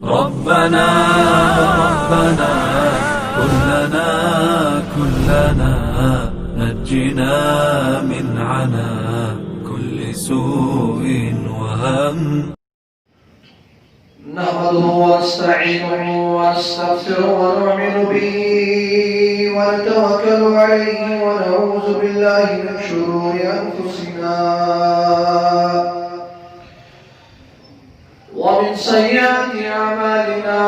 ربنا ربنا كلنا نجنا من عنا كل سوء وهم. نحمده ونستعينه ونستغفره ونؤمن به ونتوكل عليه ونعوذ بالله من شرور أنفسنا ومن سيئات أعمالنا.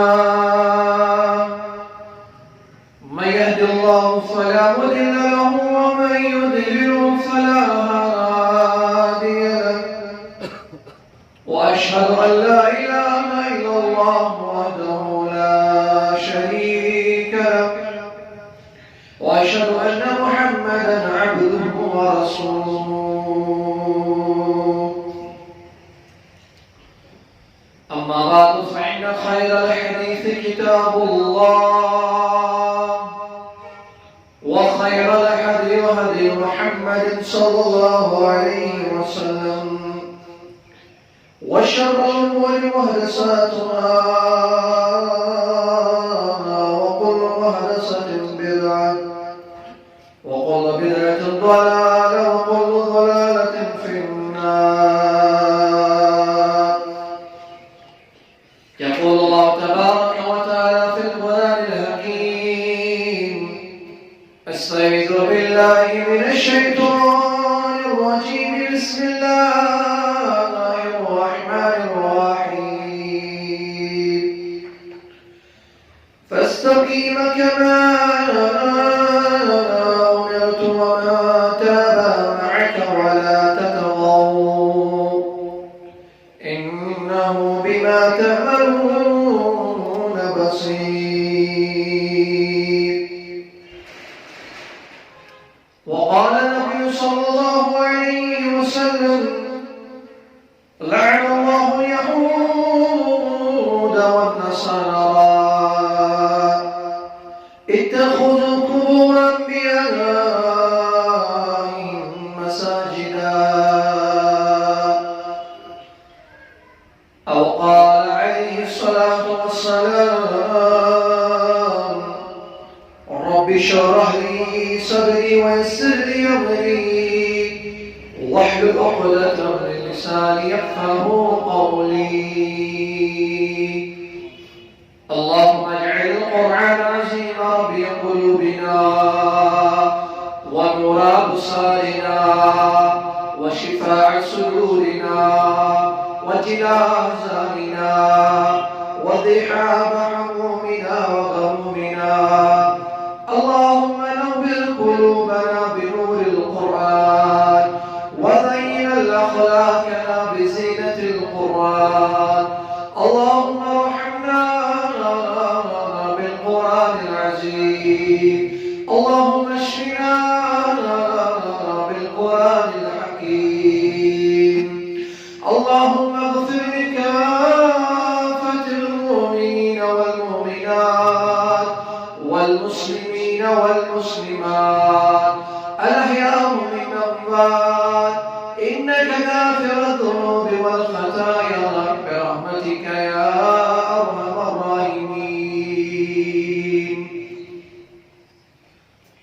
من يهد الله فلا مضل له ومن يضلل فلا هادي له. وأشهد أن لا إله إلا الله وحده لا شريك له وأشهد أن محمدا عبده ورسوله. أما بعد فإن خير الحديث كتاب الله وخير الهدي هدي محمد صلى الله عليه وسلم وشر الأمور محدثاتها وكل محدثة بدعة وكل بدعة ضلالة وكل ضلالة في النار. يقول الله تبارك وتعالى في القرآن الحكيم: استعيذ بالله من الشيطان الرجيم. بسم الله الرحمن الرحيم. فاستقيم كما أمرت وما تاب معك ولا تطغوا إنه بما تعملون بصير. وقال النبي صلى الله عليه وسلم: لعن الله اليهود والنصارى اتخذوا قبور أنبيائهم مساجدا. أو قال عليه الصلاة والسلام: رب اشرح لي صدري ويسر لي أمري واحلل عقدة من لساني يفقهوا قولي. اللهم اجعل القرآن عظيم ربيع قلوبنا ونور أبصارنا وشفاء صدورنا وجلاء أحزاننا وذهاب همومنا وغمومنا. اللهم نور قلوبنا بنور القرآن وزين أخلاقنا بزينة القرآن. اللهم ارحمنا بالقرآن العظيم. اللهم اشفنا بالقرآن الحكيم. اللهم اغفر لكافة المؤمنين والمؤمنات والمسلمين والمسلمات الأحياء من الأموات إنك غافر الذنوب والخطايا برحمتك يا أرحم الراحمين.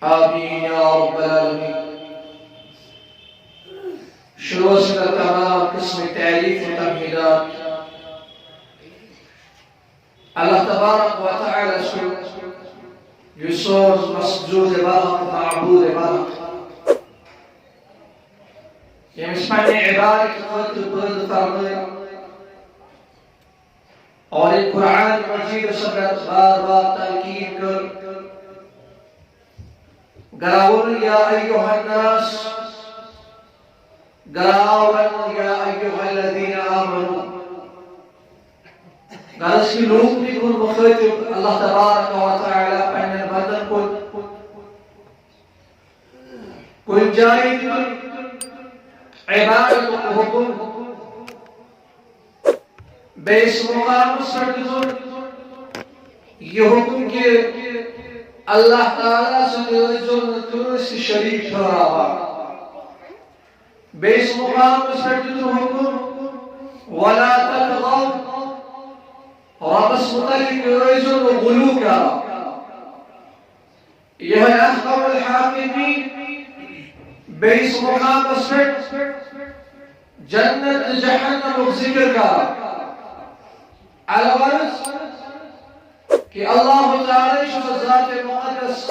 آمين يا رب العالمين. شروع سے تمام قسم تعریف و تمہیدات اللہ تبارک و تعالی سے یسوع مسجود برق معبود برق یمس پنہ عبادت خاطر پٲدٕ فرمٲے اور ایک قرآن مجید سبت بار بار تاکید کر گراون یا ایوہ الناس گراون یا ایوہ الذین آمنوا غرض کی لوگ بھی کن مخاطب اللہ تبارک و تعالی پنن بندن کن جائے عبادت و حکم بیس مقام سردزن یہ حکم کہ اللہ تعالیٰ سے شریک ٹھہراوا بیس مقام سردزن حکم ولا تطغوا ربس متعلق رئيسون وغلوكا يهي أحكم الحاكمين بيس مقام اسفر جنة جهنم ذکر کا على غرض کہ اللہ تعالی شو ذات مقدس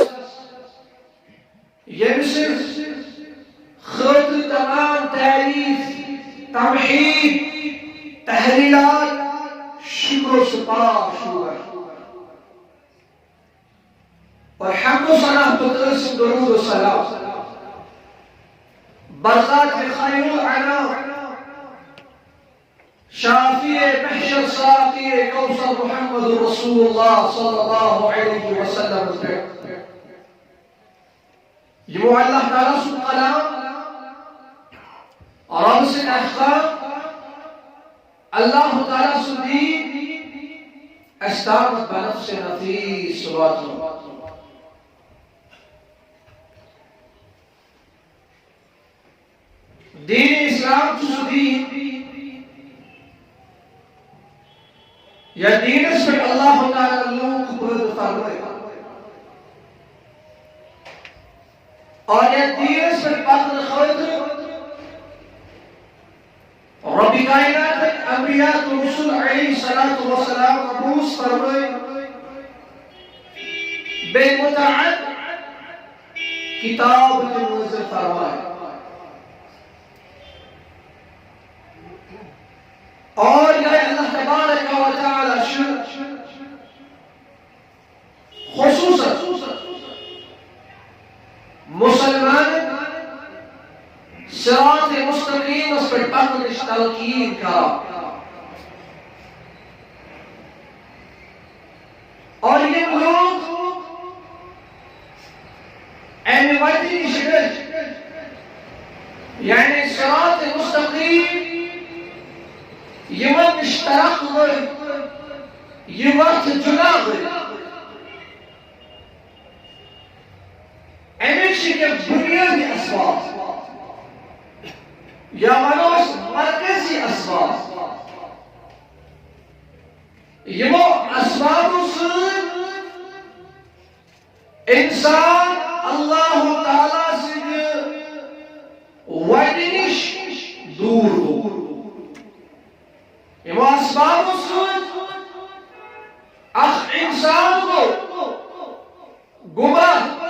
يمسك خط تمام تعريف تمحيد تحليلات شكر وسباح شكر والحمد والصلاة تقسم درود والسلام برزات خير العناء شافي محشر ساقي كوثر محمد رسول الله صلى الله عليه وسلم يمو الله تعالى سبحانه رمز الأحكام الله تعالى سبحانه استعمت بنفسنا في صلاتنا دين الإسلام تسديه يا دين اسم الله تعالى اللوك برد فرمائے اور یہ دین اس پر قدر خودر ربی کائنات انبیاء و رسول علیہ الصلاة والسلام مبعوث فرمائے بے متعد کتاب منزل فرمائے اور یہ اللہ تبارک و تعالی خصوصا مسلمان صراط مستقیم اس پر پکڑ تلقین کا اور یہ لوگ وادي شبل يعني صراط مستقيم يمن اشتراك يمرت جناغي امشي كبنياني اسباب يا منوس مركزي اسباب يمو اسباب الصير انسان الله تعالى سيد ودنش دور يمو اسباب الصير اخ انسان کو گمراہ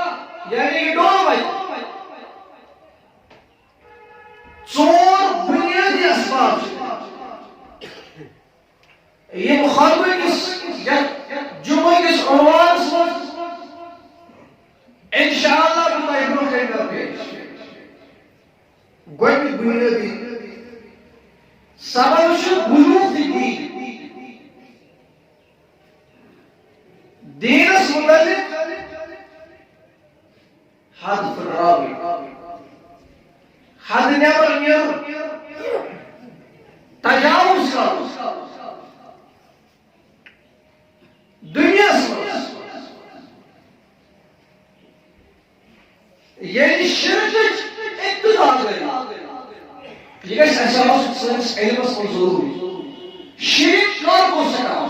یعنی ڈوبائی ژور بنیادی اسباب یہ مخاطبہ کس جمعہ کس عنوان سے انشاءاللہ بتائی برکے کر پیش گوئی بنیادی سبب شد بلوغ دی دین اس متعلق حد الراوي حد نعمر نير تجاوز دنیا سمجھ یعنی شرک ابتدا گئی یہ گیس ایسا بات سنس علم اس پر ضروری شرک کار کو سکا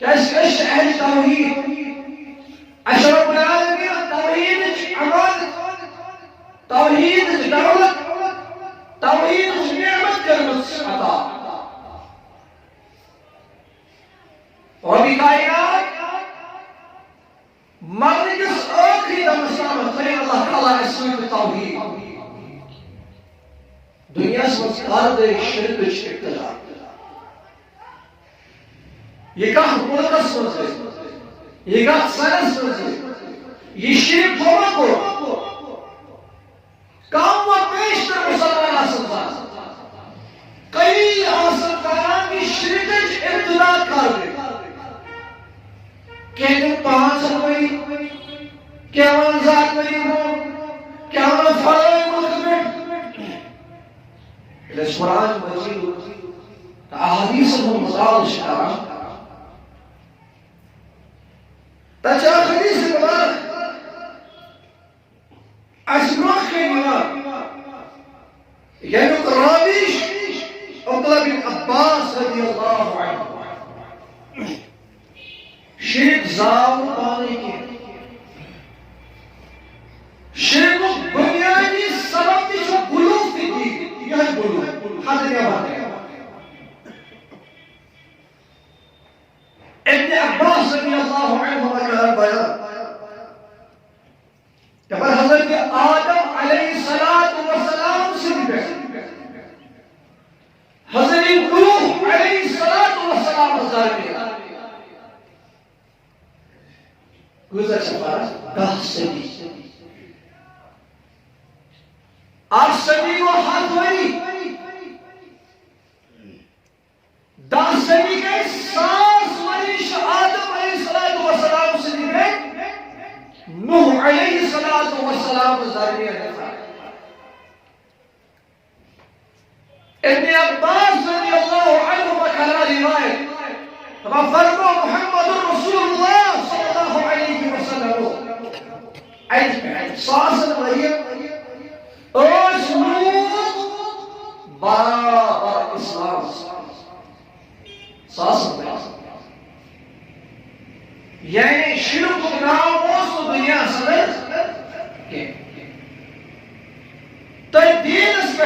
کیس کش اہل توحید اشرف العالمین توحید عمال توحید دولت توحید نعمت کرمت عطا ربی کائنات مرنے کس آخری دم اسلامت خیر اللہ تعالیٰ اسمی توحید دنیا سمجھ کار دے شرک ابتدا یہ کہاں ملکت سمجھے یہ کہاں سنس سمجھے یہ شرک ہونا کو کام و پیشتر مسلمان آسل تھا کئی آسل کاران کی شرکت ابتدا کر دے کہنے 5 روئی کیا منزاد میں ہو کیا من فرائی مطمئن لیس قرآن مجید احادیث ہم مزاد شکران تچا حدیث مبارک اسماء كلمات يعني راويش عبد الله بن عباس رضي الله عنه زاو پانے کی شرک بنیادی سبب کی جو گلوف تھی یہ گلوف حد کیا بات ہے ابن عباس رضی اللہ عنہ کا بیان کہ حضرت آدم علیہ السلام سے بھی حضرت نوح علیہ السلام ظالم گزر چکا 10 صدی 8 صدی کو ہاتھ ہوئی 10 صدی کے 7 ورش آدم علیہ السلام سے بھی نوح علیہ السلام ظالم ابن عباس رضی اللہ عنہ کا روایت فرمو محمد رسول اللہ صلی اللہ علیہ وسلم ساسن مریم اوش نوح بابا اسلام ساسن مریم یعنی شرک نام اس دنیا سنت تو دین اس پہ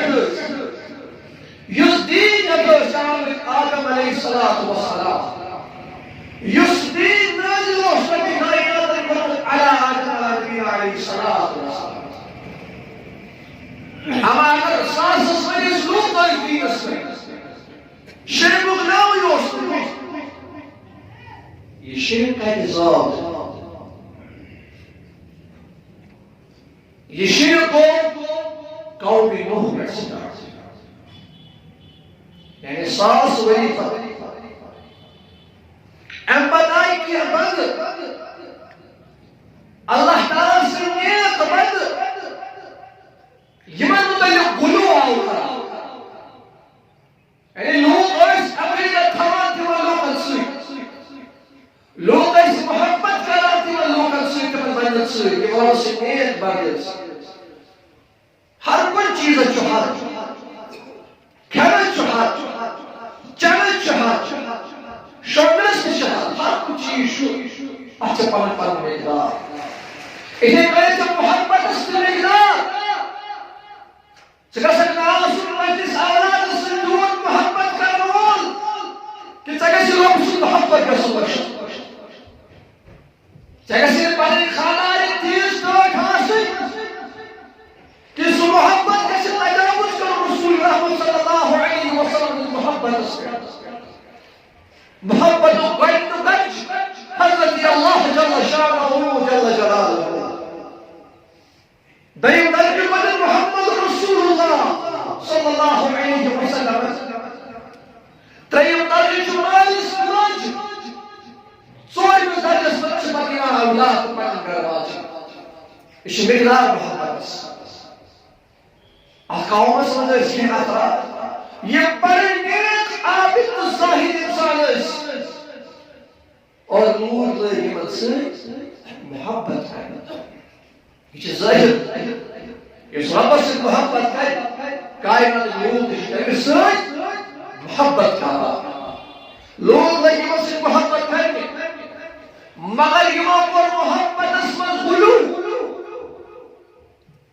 یس دین نظر شامل آدم علیہ السلام یس دین نازل و شرک کائنات علی آدم علیہ السلام اما اگر ساسس مجھے سلوک آئی دین اس میں شرک ناوی اس میں یہ شرک ہے نظام یہ شرک قوم نوح میں سنا یعنی 7 وری ام بدائی کی بند اللہ تعالیٰ سے نیت بند یمن متعلق گلو آؤ یعنی لوگ اس عقیدت تھوان تھی وہ لوگ اس محبت کرا تھی وہ لوگ اس بندت سے یہ وہ سے نیت بندت ہر کوئی چیز چوہار کھانا چوہار چانا چوہار شوگرس چوہار ہر کوئی چیز اچھا پان پان مقدار انہیں کہے تو محبت اس مقدار سکر سکنا آسون مجلس اولاد سندون محبت کا رول کہ چاہے سے لوگ سن محبت کا سبق چاہے سے پہلے خانہ تیز دوٹ حاصل کہ سو محبت کیسے تجاوز کرو رسول رحمت صلی اللہ علیہ وسلم محبت اس محبت قید گج حضرت اللہ جل شانہ جل جلالہ دائم درجہ بدن محمد رسول اللہ صلی اللہ علیہ وسلم تریم درجہ جمال اسماج سوئیم درجہ سبت مدینہ اولاد من گرواج اس مقدار محبت قوم سمجھے اس کے اثرات یہ بڑے نیک عابد ظاہر انسان اور نور لے یمن سے محبت ہے یہ ظاہر اس رب سے محبت ہے کائنات نور اس سے محبت کا لوگ لے یمن سے محبت ہے مگر یمن پر محبت اس میں غلو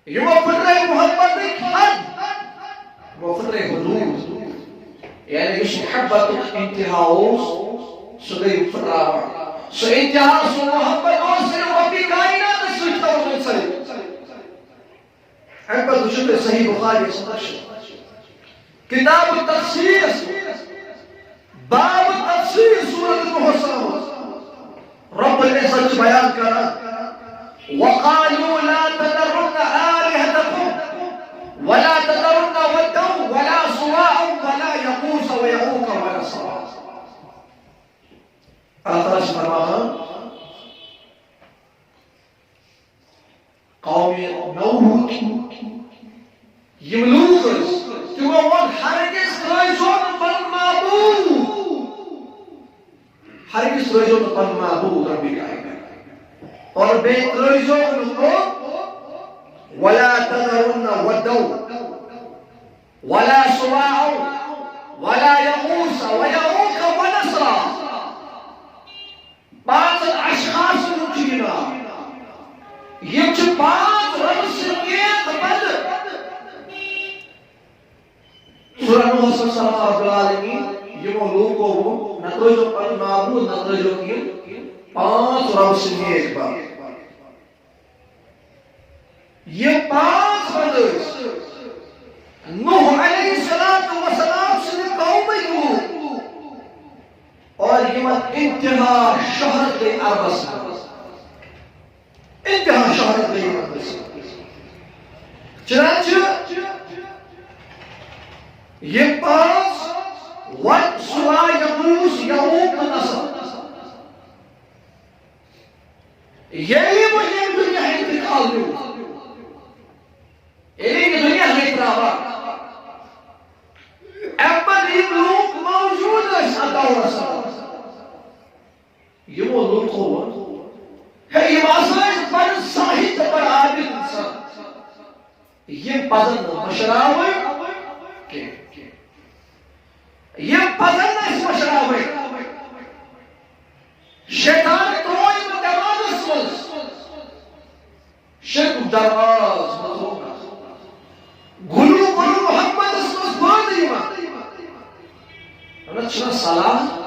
یہ فطرہ محبت ایک حد وہ فطرہ حدود یعنی اس محبت انتہاؤ سگئی فطرہ سو انتہا سو محبت اور سے وقتی کائنات سجدہ و منصر محبت شکر صحیح بخاری صدش کتاب التفسیر باب التفسیر سورة المحسن رب العزت بیان کرا وقالوا لا تذرن آلهتكم ولا تذرن ودا ولا سواع ولا يغوث ويعوق ونسرا آتاش فرمانا قومی نوح يملوكس تقول هرگز رجل بن معبود هرگز رجل بن معبود ربی کائنات اور بیت رجل کو ولا تذرن ودا ولا سواع ولا يغوث ويعوق ونسرا بعض الاشخاص یہ چھ پانچ رب سنگیت بند سورہ نوح صلی اللہ علیہ وسلم یمو لوگو وہ نترجو پر معبود نترجو کی پانچ رب سنگیت بند یہ پانچ بند نوح علیہ السلام سے قوم نوح اور یہ انتہا شہرت گئی عربس انتہا شہرت گئی عربس چنانچہ یہ پانچ وقت سوا یموس یعوق نصر یہی مجھے دنیا انتقال دوں یہی دنیا میں اتراوا اپن یہ لوگ موجود ہے دور سے یہ وہ لوگ ہو ہے یہ واسطہ پر صاحب پر عادل انسان یہ پسند مشراوی یہ پسند اس مشراوی شیطان تروئی میں دماغ اسمس شرک درواز مطلوبہ گلو گلو محمد اسمس بہت ایمان رچنا صلاح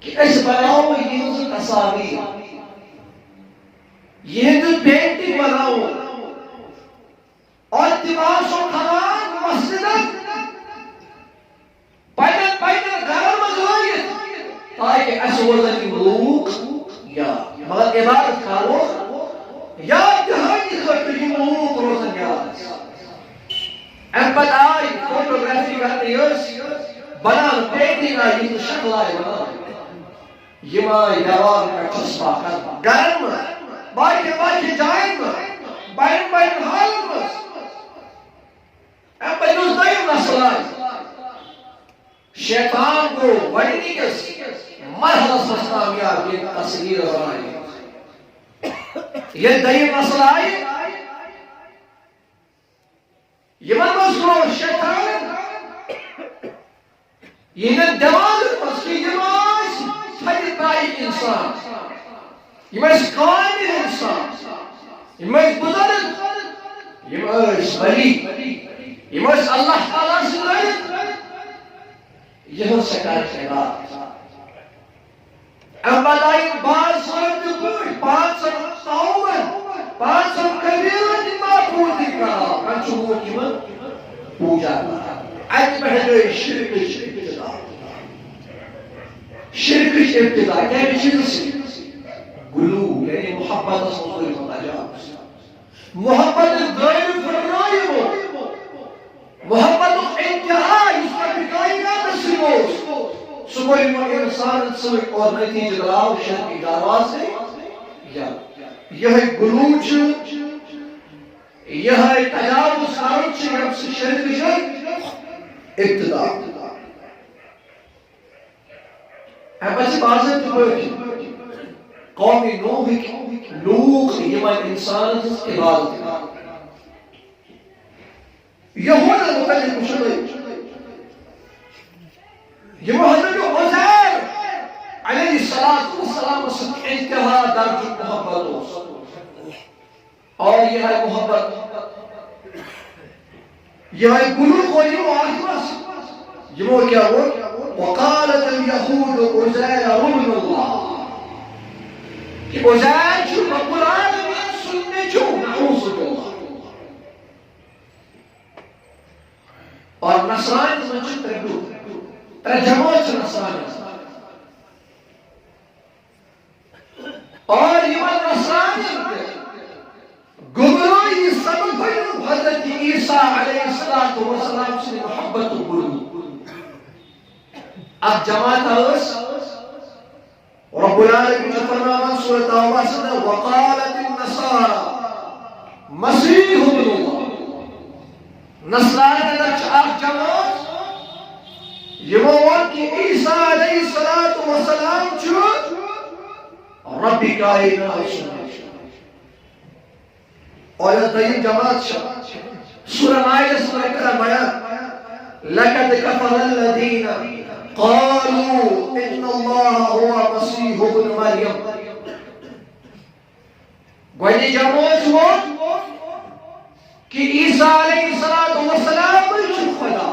کہ اس بناؤ یہ تصاویر یہ جو پینٹنگ بناؤ اور دیوار سو کھوان مسجد پائنن گھر مزوائیت تاکہ اس وزن کی ملوک یا مگر عبادت کارو یا جہانی خطری ملوک روزن یاد امپت آئی فوٹوگرافی کرتے ہیں بنان پینٹنگ آئی تو شکل آئی بنان یہ مائی دیوار کا چسپا کرنا گرم باقی جائن بائن حال امپت اس دائم نسل آئی شیطان کو بڑھنی کس مرحلہ سستامیات یہ تصویر بنائی یہ دائم نسل آئی یہ من شیطان یہ دماغ مسکی دماغ فجتائی انسان یہ مجھ قوانین انسان یہ مجھ بزرگ یہ مجھ بلی یہ مجھ اللہ تعالیٰ سے رہت یہ شکایت ہے بات اب بلائی بعض صورت پوچھ 500 کبیرہ جمعہ پوچھ کہا من چوبوں کی من پوجا کہا آج بہت شرک ابتدا کیا چیز سے گلو یعنی محبت صلی اللہ علیہ وسلم محبت غیر فرمائی ہو محبت انتہا اس کا بکائی نہ نصیبو صبح انسان سوئی اور نتیجہ دلاؤ شہر کی دعوات سے یہ گلوچ یہ تجاوز کارچ ہم سے شرک ابتدا بس بازت قومی نوح لوگ یمن انسان عبادت یہود المتلق مشرق یہ حضرت عزیر علیہ السلام انتہا درج محبت اور یہ ہے محبت یہ ہے گلوک اور یہ آخرس یہ کیا ہو وقالت اليهود عزیر ابن اللہ کہ عزیر جو رب العالمین سننے جو نعوذ باللہ اور نصرانی منچ ترجمات نصرانی اور یہ نصرانی گمراہی سبب حضرت عیسیٰ علیہ السلام سے محبت قلوب اب جماعت اس رب العالمین فرمان سورة توبہ سے وقالت النصارى مسیح ابن اللہ نصرانی درچ آخ جماعت یہ وقت کہ عیسیٰ علیہ السلام چھو ربی کائنات سننے اور یہ دائم جماعت شاہ سورہ مائدہ سورہ کا بیان لَقَدْ كَفَرَ الَّذِينَ قَالُوا إِنَّ اللَّهَ هُوَ مَسِيحُ ابْنُ مَرْيَمَ گۄڈنِچ جمٲژ ووٚن کہ عیسیٰ علیہ السلام چھُ خدا.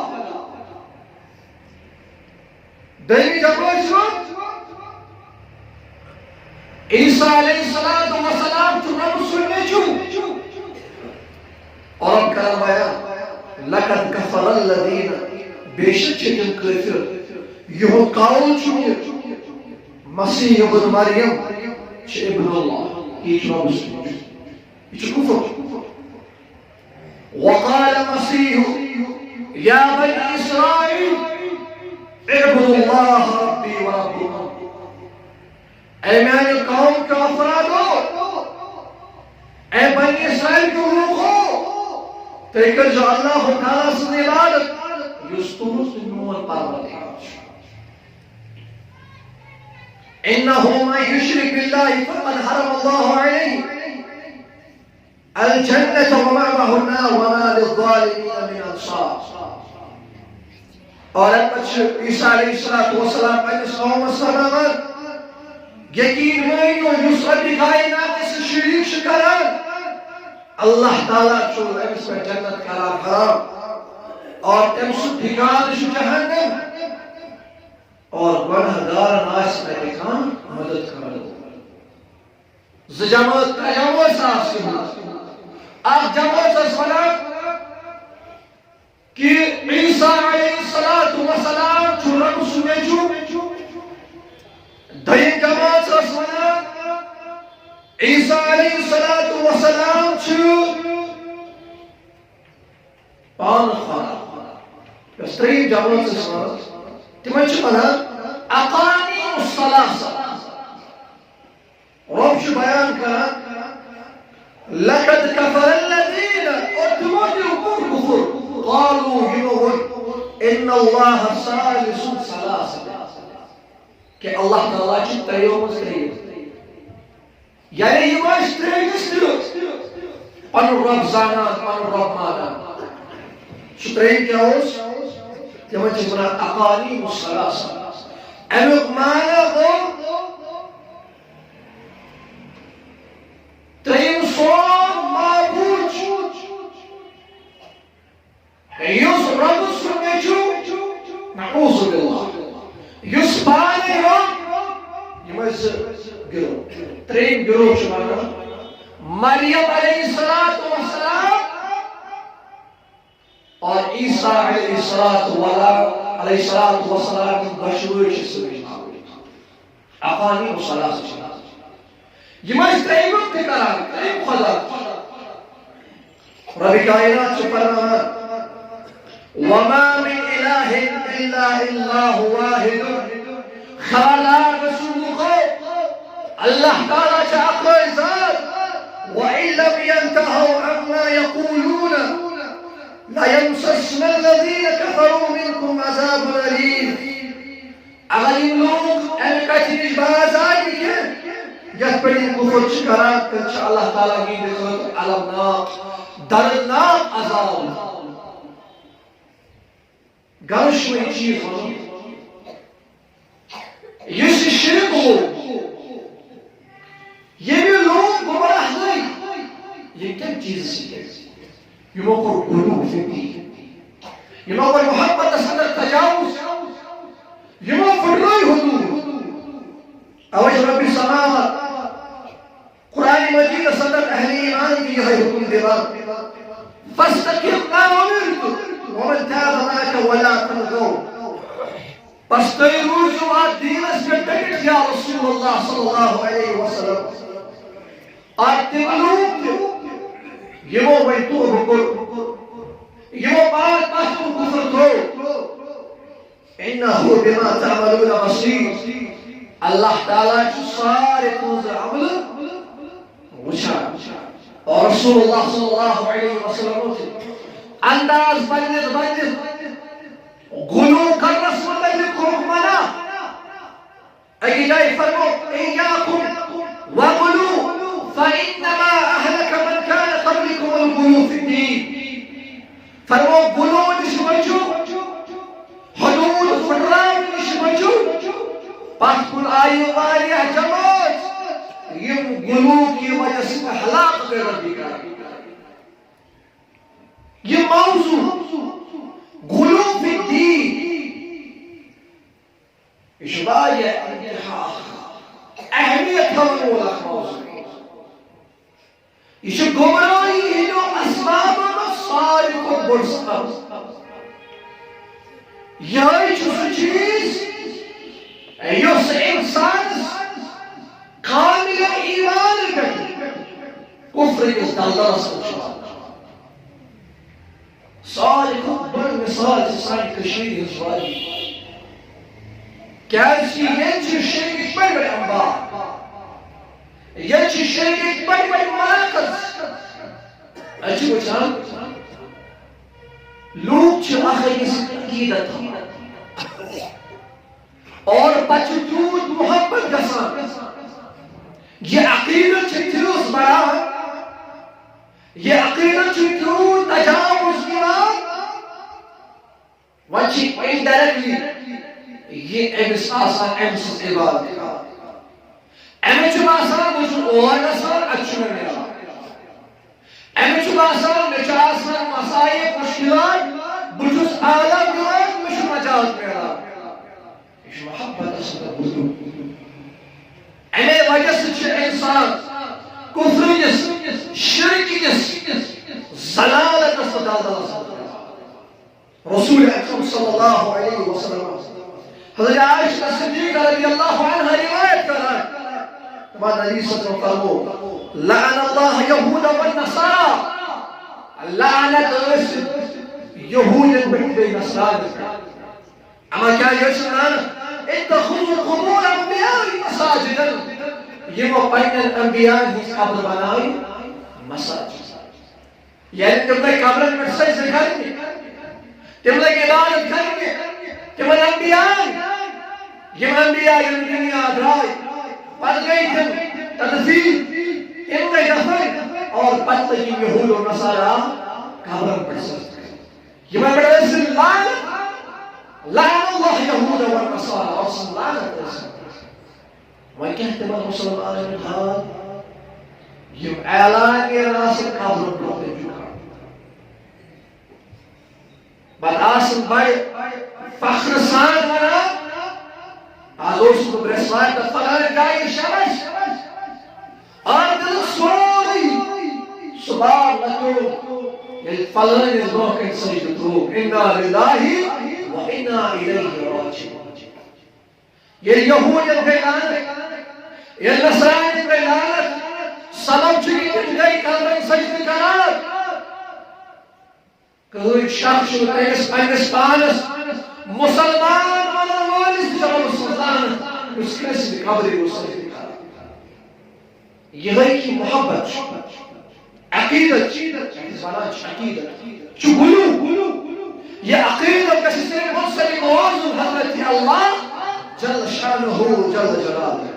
دوٚیمہِ جمٲژ ووٚن عیسیٰ علیہ السلام چھُ رۄبہٕ سُنٛد نیٚچوٗ. اور اب کران بیان لقد کفر الذین بے شک چھِ تِم کٲفِر یِہُنٛد قول چھُ یہِ مسیح ابن مریم چھُ ابن اللہ یہِ چھُ رۄبہٕ سُنٛد نیٚچوٗ. یہِ چھُ کُفر. وقال المسيح يا بني إسرائيل اعبدوا الله ربي وربكم. اے میانہِ قوم کے افرادو، اے بنی اسرائیل کے لوگو، تُہۍ کٔرۍزیو اللہ تعالیٰ سٕنٛز عبادت یُس تُہُنٛد تہٕ میون پروردگار چھُ. إنه من يشرك بالله فقد حرم الله عليه الجنة ومأواه النار وما للظالمين من أنصار. اور پتہٕ عیسیٰ علیہ السلام پننِس قومس فرماوان یقین مٲنِو یُس رۄبہِ کائناتس سۭتۍ شریٖک چھُ کران اللہ تعالیٰ چھُ أمِس پٮ۪ٹھ جنت کران حرام اور تٔمۍ سُنٛد ٹھِکانہٕ چھُ جہنم اور گۄنہگارن آسہِ تتہِ کانٛہہ مدد کرن. زٕ جمٲژ ترٛےٚ جمٲژ آسہٕ یِمن. اکھ جمٲژ ٲس ونان کہ عیسیٰ علیہ السلام چھُ رۄبہٕ سُنٛد نیٚچوٗ. دوٚیِم جمٲژ ٲس ونان عیسیٰ علیہ السلام چھُ پانہٕ خۄدا. یۄس ترٛیٚیِم جمٲژ ٲس ونان تِمن چھِ ونان اقانیم الثلاثہ. رۄب چھُ بیان کران لقد كفر الذين اتموا كفر قالوا ان الله ثالث ثلاثة. کہ اللہ تعالیٰ چھُ ترٛیٚیو منٛز ترٛیٚیِم. یعنی یِم ٲسۍ ترٛیٚیِمِس تہِ پنُن رۄب زانان پنُن رۄب مانان. سُہ ترٛیٚیِم کیٛاہ اوس؟ تِمن چھِ ونان اقانیم الثلاثہ. امیُک معنی گوٚو ترٛیٚیِم سون معبوٗد چھُ یُس رۄبہٕ سُنٛد نیٚچوٗ نعوذ باللہ یُس پانے رۄب. یِم ٲسۍ زٕ گروہ. ترٛیٚیِم گروہ چھُ ونان مریم علیہ السلام اور عیسیٰ علیہ السلام دۄشوٕے چھِ سۭتۍ. اقانیم الثلاثہ چھِ. یِم ٲسۍ ترٛیٚیِمیُک تہِ کران ترٛیٚیِم خۄدا. رۄبِ کائنات چھُ فرماوان وما من إله إلا إله واحد خبردار رسول کو اللہ تعالیٰ چھُ اکوے ذات. وإن لم ينتهوا عما يقولون ليمسسن الذين كفروا منكم عذاب أليم. اگر یِم لوٗکھ اَمہِ کتھِ نِش باز آیہِ نہٕ کینٛہہ یتھ پٮ۪ٹھ یِم کُفر چھِ کران تیٚلہِ چھُ اللہ تعالیٰ یِہنٛدِ خٲطرٕ المناک دردناک عذاب. گرس چھُ یہِ چیٖز وَنُن یُس یہِ شرک گوٚو ییٚمہِ لوٗکھ گمراہ گٔے یہِ کَمہِ چیٖزٕ سۭتۍ؟ یِمو کوٚر غلوٗ فی الدیٖن. یِمو کوٚر محبتس اندر تجاوُز. یِمو پھٕٹرٲے حدوٗد. اوے چھُ رۄبِ سماوات قرآن مجیدس اندر اہل ایمان کی یِہوٚے حُکم دِوان فاستقم كما أمرت ومن تاب معك ولا تطغوا. بس تُہۍ روٗزِو اَتھ دیٖنس پٮ۪ٹھ ڈٔٹِتھ یا رسول اللہ صلی اللہ علیہ وسلم. اور تِم لوٗکھ تہِ یِمو وۄنۍ توبہٕ کوٚر یِمو پانہٕ پتھ کُن کُفر ترٛوو. إنه بما تعملون بصير. اللہ تعالیٰ چھُ سارے تُہنٛز عملہٕ وٕچھان. اور رسول اللہ صلی اللہ علیہ وسلم انداز بدلِتھ غلوٗ کرنس متعلق کوٚرُکھ منع. أکِس جایہِ فرموو إياكم وغلوٗ فإنما أهلك من كان قبلكم الغلوٗ في الدين. فرموو غلوٗ نِش بٔچِو حدوٗد پھٕٹراونہٕ نِش بٔچِو. پتھ کُن آیہِ واریاہ جمٲژ یِم غلو کی وجہ سے ہلاک کر دیا. یہ موضوع غلو فی الدین یہ اہمیت تھاون وول اکھ موضوع. یہ گمراہی ہندو اسباب ساروی کھۄتہٕ بوٚڑ سبب. یہ سہ چیز یس انسانس کامل ایمان پہ کفر کس دلدلس من ساروی کھۄتہٕ بٔڑ مثال چھ سانہِ کٔشیٖرِ ہٕنٛز واریاہ. کیازِ ییٚتہِ چھِ شرکٕکۍ بٔڑۍ بٔڑۍ انبار, ییٚتہِ چھِ شرکٕکۍ بٔڑۍ بٔڑۍ مراکز. أسۍ چھِ وٕچھان لوگ چھِ اکھ أکِس عقیدت اور پتہٕ چھُ تیوٗت محبت گژھان یہ عقیدت چھِ تیٖژ بڑان, یہ عقیدت چھُ تیوٗت تجاوز یِوان وۄنۍ چھِ انڈائریکٹلی یہ أمِس آسان أمۍ سٕنٛز عبادت کران. أمِس چھُ باسان بہٕ چھُس اور گژھان اَتہِ چھُ مےٚ مِلان. أمِس چھُ باسان مےٚ چھُ آسان مسایب مشکلات بہٕ چھُس عالم دِوان مےٚ چھُ نجات مِلان. یہ چھُ محبتس منٛز غلو. اَمے وجہ سۭتۍ چھُ اِنسان کفر کِس شرک کِس ضلالتس تہٕ دلدلس منٛز. رسول اکرم صلی اللہ علیہ وسلم حضرت عائشہ صدیقہ رضی اللہ عنہ روایت کران تمام نبی صلی اللہ علیہ وسلم فرمو لعن اللہ یہود والنصارى, لعنت ٲسِتھ یہودین پٮ۪ٹھ بیٚیہِ نصرانین پٮ۪ٹھ. اما کیٛاہ یہِ ٲسۍ ونان اتخذوا قبور انبیاء مساجدا, یِمو پننٮ۪ن انبیاءن ہٕنٛز قبر بنایہِ مساجد. یعنی تِم لٔگۍ قبرن پٮ۪ٹھ سجدٕ کرنہِ, تِم لٔگۍ عبادت کرنہِ تِمن انبیاءن. یِم انبیاء ییٚلہِ دُنیا درٛاے پتہٕ گٔے تِم تدفین, تِم گٔے دفن اور پتہٕ لٔگۍ یِم یہوٗد و نصارا قبرن پٮ۪ٹھ سجدٕ کرنہِ. یِمن پٮ۪ٹھ ٲسِن لعنت, لعن اللہ یہوٗد والنصارى, اور سن لعنت ٲسِن. وۄنۍ کیٛاہ تِمن مُسلمانن ہُنٛد حال یِم اعلان نیران آسن قبرن برٛونٛہہ کَنہِ جُکان, پتہٕ آسن بڑِ فخر سان ونان آز اوسُس بہٕ برٛیسوارِ دۄہ فلٲنۍ جایہِ شبس اور دِلُک سورُے سُہ باب لَتیوو ییٚلہِ فلٲنِس برٛونٛہہ کَنہِ سجدٕ ترٛووُکھ. اِنَّا لِلَّهِ وَإِنَّا إِلَيْهِ راجِعُونَ. ییٚلہِ یہوٗدین گٔے لعنت, ییٚلہِ نصرانین گٔے لعنت, سبب چھُ یہِ تِم گٔے قبرن سجدٕ کران. کٕہۭنۍ شک چھُنہٕ تٔمِس پننِس پانس مسلمان ونن وٲلِس تہِ چھِ رۄبہٕ سٕنٛز لعنت یُس کٲنٛسہِ ہٕنٛدِ قبرِ اوس سجدٕ کران. یِہے کہِ محبت چھُ, عقیدت چھِ, یَتھ وَنان چھِ عقیدت چھُ غلو. یہ عقیدت گژھِ صرف منسلک روزُن حضرت اللہ جل شانہ جل جلالہ.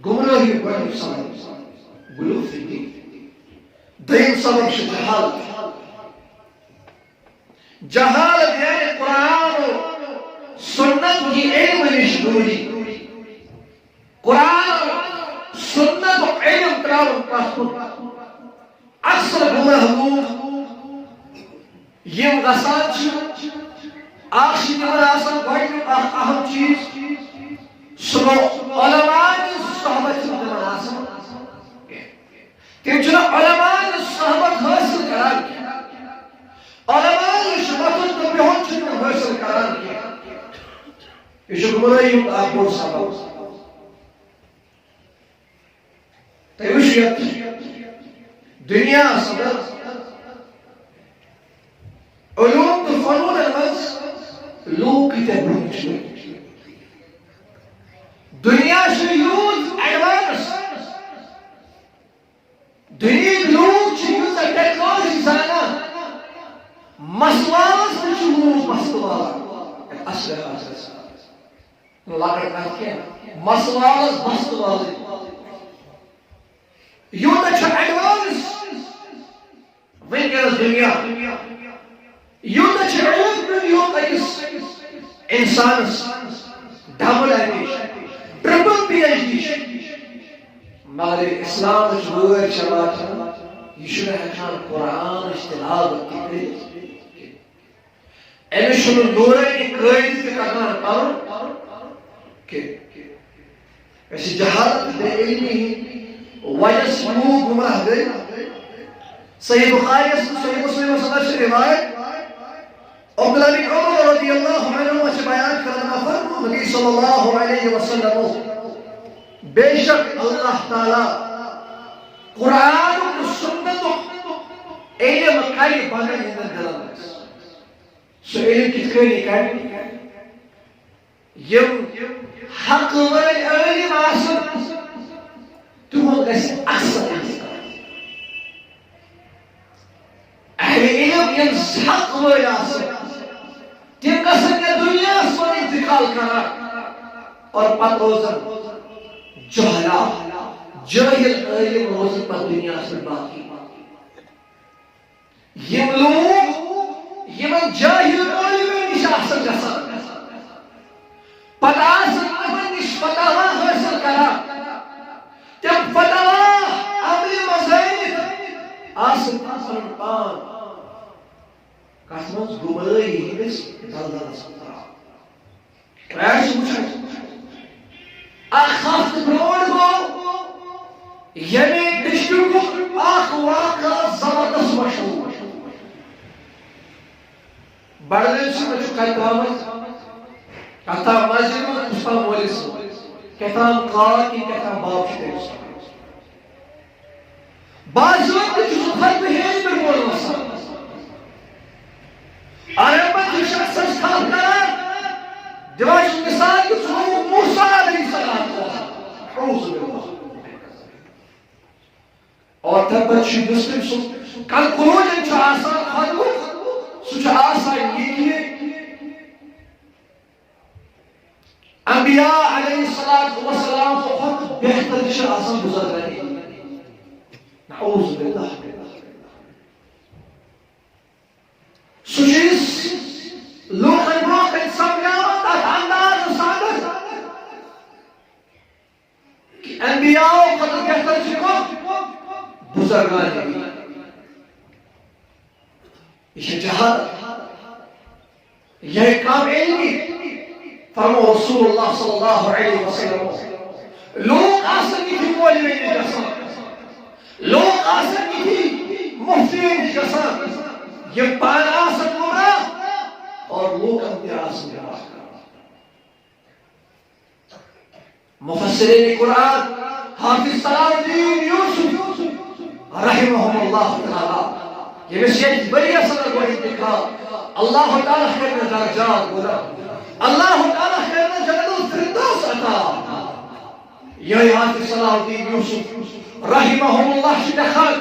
گمراہی گۄڈنیُک سبب غلو فی الدین. دوٚیِم سبب چھُ جہالت. جہالت یعنی قرآن و سنت کی علم نش دوری. قرآن و سنت و علم تراون پتھ کُن. اکثر گمراہ لوٗکھ یِم گژھان چھِ اکھ چھِ تِمن آسان گۄڈنیُک اکھ اہم چیٖز سُہ گوٚو علماء صحبت چھِنہٕ تِمن آسان. تِم چھِنہٕ علماء صحبت حٲصِل کران کینٛہہ, علماء وۄتھُن تہٕ بِہُن چھِنہٕ تِم حٲصِل کران کینٛہہ. یہ چھُ گمراہی ہُنٛد اکھ بوٚڑ سبب. تُہۍ وٕچھِو یتھ دُنیاہس منٛز علوم تہٕ فنوٗنن منٛز لوٗکھ کۭتیاہ برٛونٛہہ چھِ. دُنیا چھُ یوٗت ایڈوانس, دُنیہٕکۍ لوٗکھ چھِ یوٗتاہ ٹیکنالوجی زانان, مسوالس تہِ چھِ لوٗکھ مسلہٕ والان. اصل لۄکٕٹ کتھ کینٛہہ, مسوالس مسلہٕ والٕنۍ. یوٗتاہ چھُ ایڈوانس وٕنکیٚنس دُنیا, یوٗتاہ چھُ علم یوٗت أکِس انسانس double M A triple P H D مگر اسلام وٲر چھِ واتان یہِ چھُنہٕ ہٮ۪کان قرآنٕچ تِلاوت تہِ کٔرِتھ أمِس چھُنہٕ نوٗرٲنی قٲیدٕ تہِ تگان پَرُن کینٛہہ أسۍ چھِ جہالت بے علمی ہٕنٛدۍ وجہ سۭتۍ لوٗکھ گمراہ گٔے صحیح بخاری صحیح مسلم منٛز چھِ روایت عبداللہ بن عمر رضی اللہ عنہما چھِ بیان کران فرموو نبی صلی اللہ علیہ وسلم بے شک اللہ تعالیٰ قرآن و سنت علم کرِ بندن ہٕنٛدٮ۪ن دلن منٛز سُہ علم کِتھ کٔنۍ کرِ یِم حق وٲلۍ عٲلم آسن تِہُنٛد گژھِ اصل اہل علم یِم حق وٲلۍ آسن تِم گژھن نہٕ دُنیاہس منٛز انتقال کران اور پتہٕ روزن جہلا جٲہل عٲلم روزن پتہٕ دُنیاہس منٛز باقی یِم لوٗکھ یِمن جٲہل عٲلمن نِش آسن گژھان پتہٕ آسن یِمن نِش فتوا حٲصِل کران تِم فتوا عملہِ منٛز أنِتھ آسن پنُن پان کتھ منٛز گُمرٲہی ہٕنٛدِس دلدلس منٛز ترٛاوان چھِ وٕچھان اکھ ہفتہٕ برٛونٛٹھ گوٚو ییٚمہِ ڈسٹرکُک اکھ واقعہٕ زبردست مشہوٗر بڈگٲمۍ چھِ کتہِ آمٕژ کتام مسجد منٛز کُستام مولوی صٲب کیٛاہتام کاک کِنہٕ کیٛاہتام باب چھُ تٔمِس باضٲبطہٕ چھُ سُہ خطبہٕ ہیٚرِ پٮ۪ٹھ بولان آسان عربن چھُ شخصس کتھ کران دِوان چھُ مثال کہِ ژٕ گوٚوُکھ موسیٰ علیہ السلام اعوذ باللہ اور تمہِ پتہٕ چھُ یُس تٔمۍ سُنٛد کنکلوجن چھُ آسان خطبُک سُہ چھُ آسان یہِ کہِ انبیاء علیہ السلام کھۄتہٕ بہتر چھِ آسان بُزرگان نعوذ باللہ سُہ چھُ لوٗکن برٛونٛہہ کَنہِ سمجھاوان تتھ اندازٕ سان کہِ انبیاء کھۄتہٕ بہتر چھِ کۄس بُزرگان یہ چھِ جہالت یہ ہے کم علمی فرمو رسول اللہ صلی اللہ علیہ وسلم لوگ آسن یِتھی مولوی نِش گژھان لوگ آسن یِتھی مفتی نِش گژھان یِم پانہٕ آسن گمراہ اور لوکن تہِ آسن گمراہ مفسرین قرآن حافظ صلاح الدین یوسف رحمهم اللہ تعالی ییٚمِس ییٚتہِ واریاہ سنن گوٚو انتقال اللہ تعالیٰ کرنس درجات بلند اللہ تعالیٰ کرنس جنت الفردوس عطا یہی حافظ صلاح الدین یوسف رحمهم اللہ چھِ لیکھان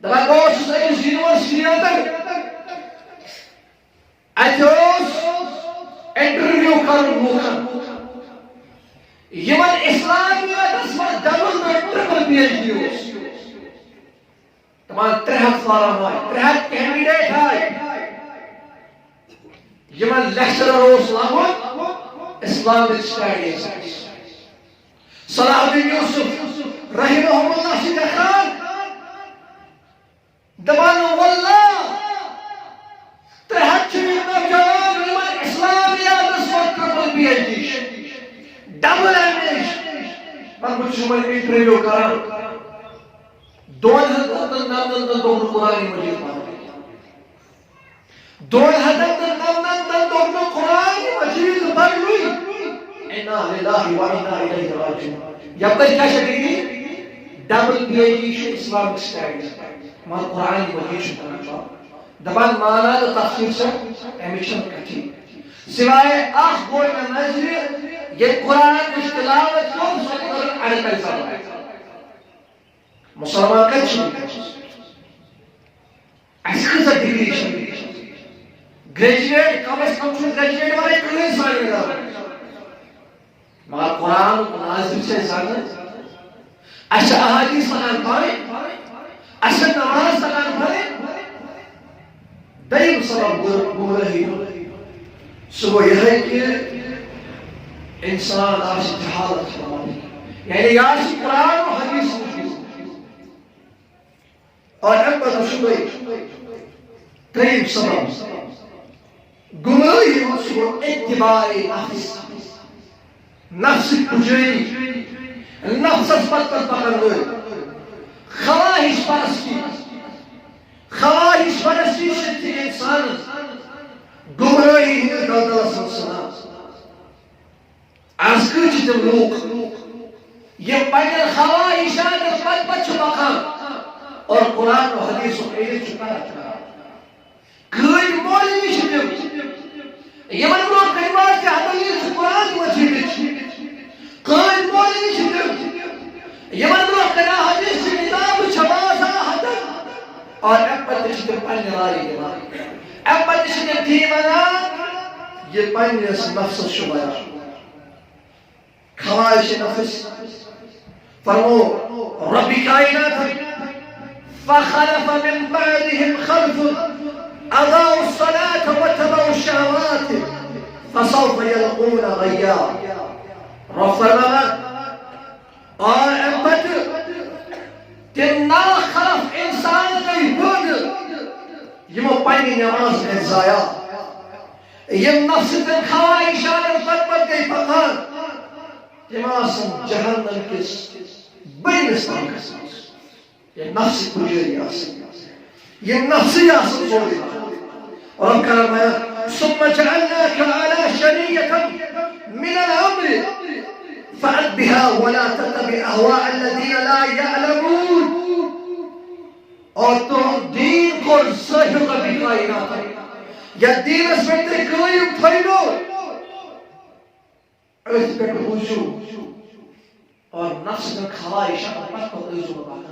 دپان بہٕ اوسُس أکِس یونیورسٹی اندر اتہِ اوس انٹرویو کرُن لوٗکن یِمن اسلامیاتس منٛز double triple P H D اوس تمام 300 فارم آئے 300 کینڈیڈیٹ آئے یمن لیکچرر اوس لاگُن اسلامک سٹڈیز صلاح الدین یوسف رحمهم اللہ چھِ لیکھان دپان واللہ 300 چھِ یِم نوجوان یمن اسلامیاتس منٛز triple P H D double M H پتہٕ بہٕ چھُس یِمن انٹرویو کران 299 دوٚپُن قرآن مجیٖد پرُن 299 دوٚپُن قرآن مجیٖد پرنُے اِنا لِلٰهِ وَإِنَّا إِلَيْهِ راجِعُونَ یپٲرۍ کیٛاہ چھِ degree double P H D چھُ اسلامک سٹڈیز مگر قرآن مجیٖد چھُ پران دپان مانا تہٕ تفسیٖر چھِ اَمِچ چھَنہٕ کَتھٕے سوائے اکھ گوٚو مےٚ نظرِ ییٚتہِ قرآنٕچ تِلاوت کوٚر سۄ کٔرٕن اَڑکَل زبانہِ مسلمان کتہِ چھِ اَسہِ کۭژاہ ڈگری چھِ گریجویٹ کم از کم چھُنہٕ گریجویٹ ورٲے کٕہٕنۍ سانہِ گرٕ مگر قرآنُک ناظِر چھِ أسۍ زانان اَسہِ چھِ احادیٖث تگان پرٕنۍ اَسہِ چھِ نماز تگان پرٕنۍ دوٚیِم سبب گمرٲہی سُہ گوٚو یِہوٚے کہِ اِنسان آسہِ جہالت یعنی یاسی قرآن و حدیث اور اکبر شبئی تریم سبب گمراہی مسئلہ اتباع نفس کجری نفس اسپت پر پکڑ خواہش پرستی خواہش پرستی سے انسان گمراہی ہندر دلدل سنسنا از کچھ تم لوگ یہ پہلے خواہشات پت پت چھپا اور قرآن و حدیث و علم چھپا رکھا کوئی مولوی چھپا یہ من لوگ کلمات کے حدیث قرآن مجھے کوئی مولوی چھپا یہ من لوگ کنا حدیث کتاب چھپا سا حدث اور اپت چھپا پہلے راری دیواری اپت چھپا دیوانا یہ پہلے نفس شبہ خواہش نفس فرمو ربی کائنات فخلف من بعدهم خلف اضاعوا الصلاة واتبعوا الشهوات فسوف يلقون غيا رفضنا اور امت تنا خلف انسان گئی بود یہ پانی نماز میں ضائع یہ نفس تن خواہشان پت گئی پکان تماسم جہنم کس بینس تنکس یہ نفس کجری آسن یہ نفسی آسن زوری اور ہم کرم ہے ثم جعلناك على شريعة من الأمر فأت بها ولا تتبع أهواء الذين لا يعلمون اور تو دین کو صحیح کبھی کائنات یا دین اس میں تقویم پھیلو اس پر خوشو اور نفس کا خواہش اپنے پاس کو عزو بابا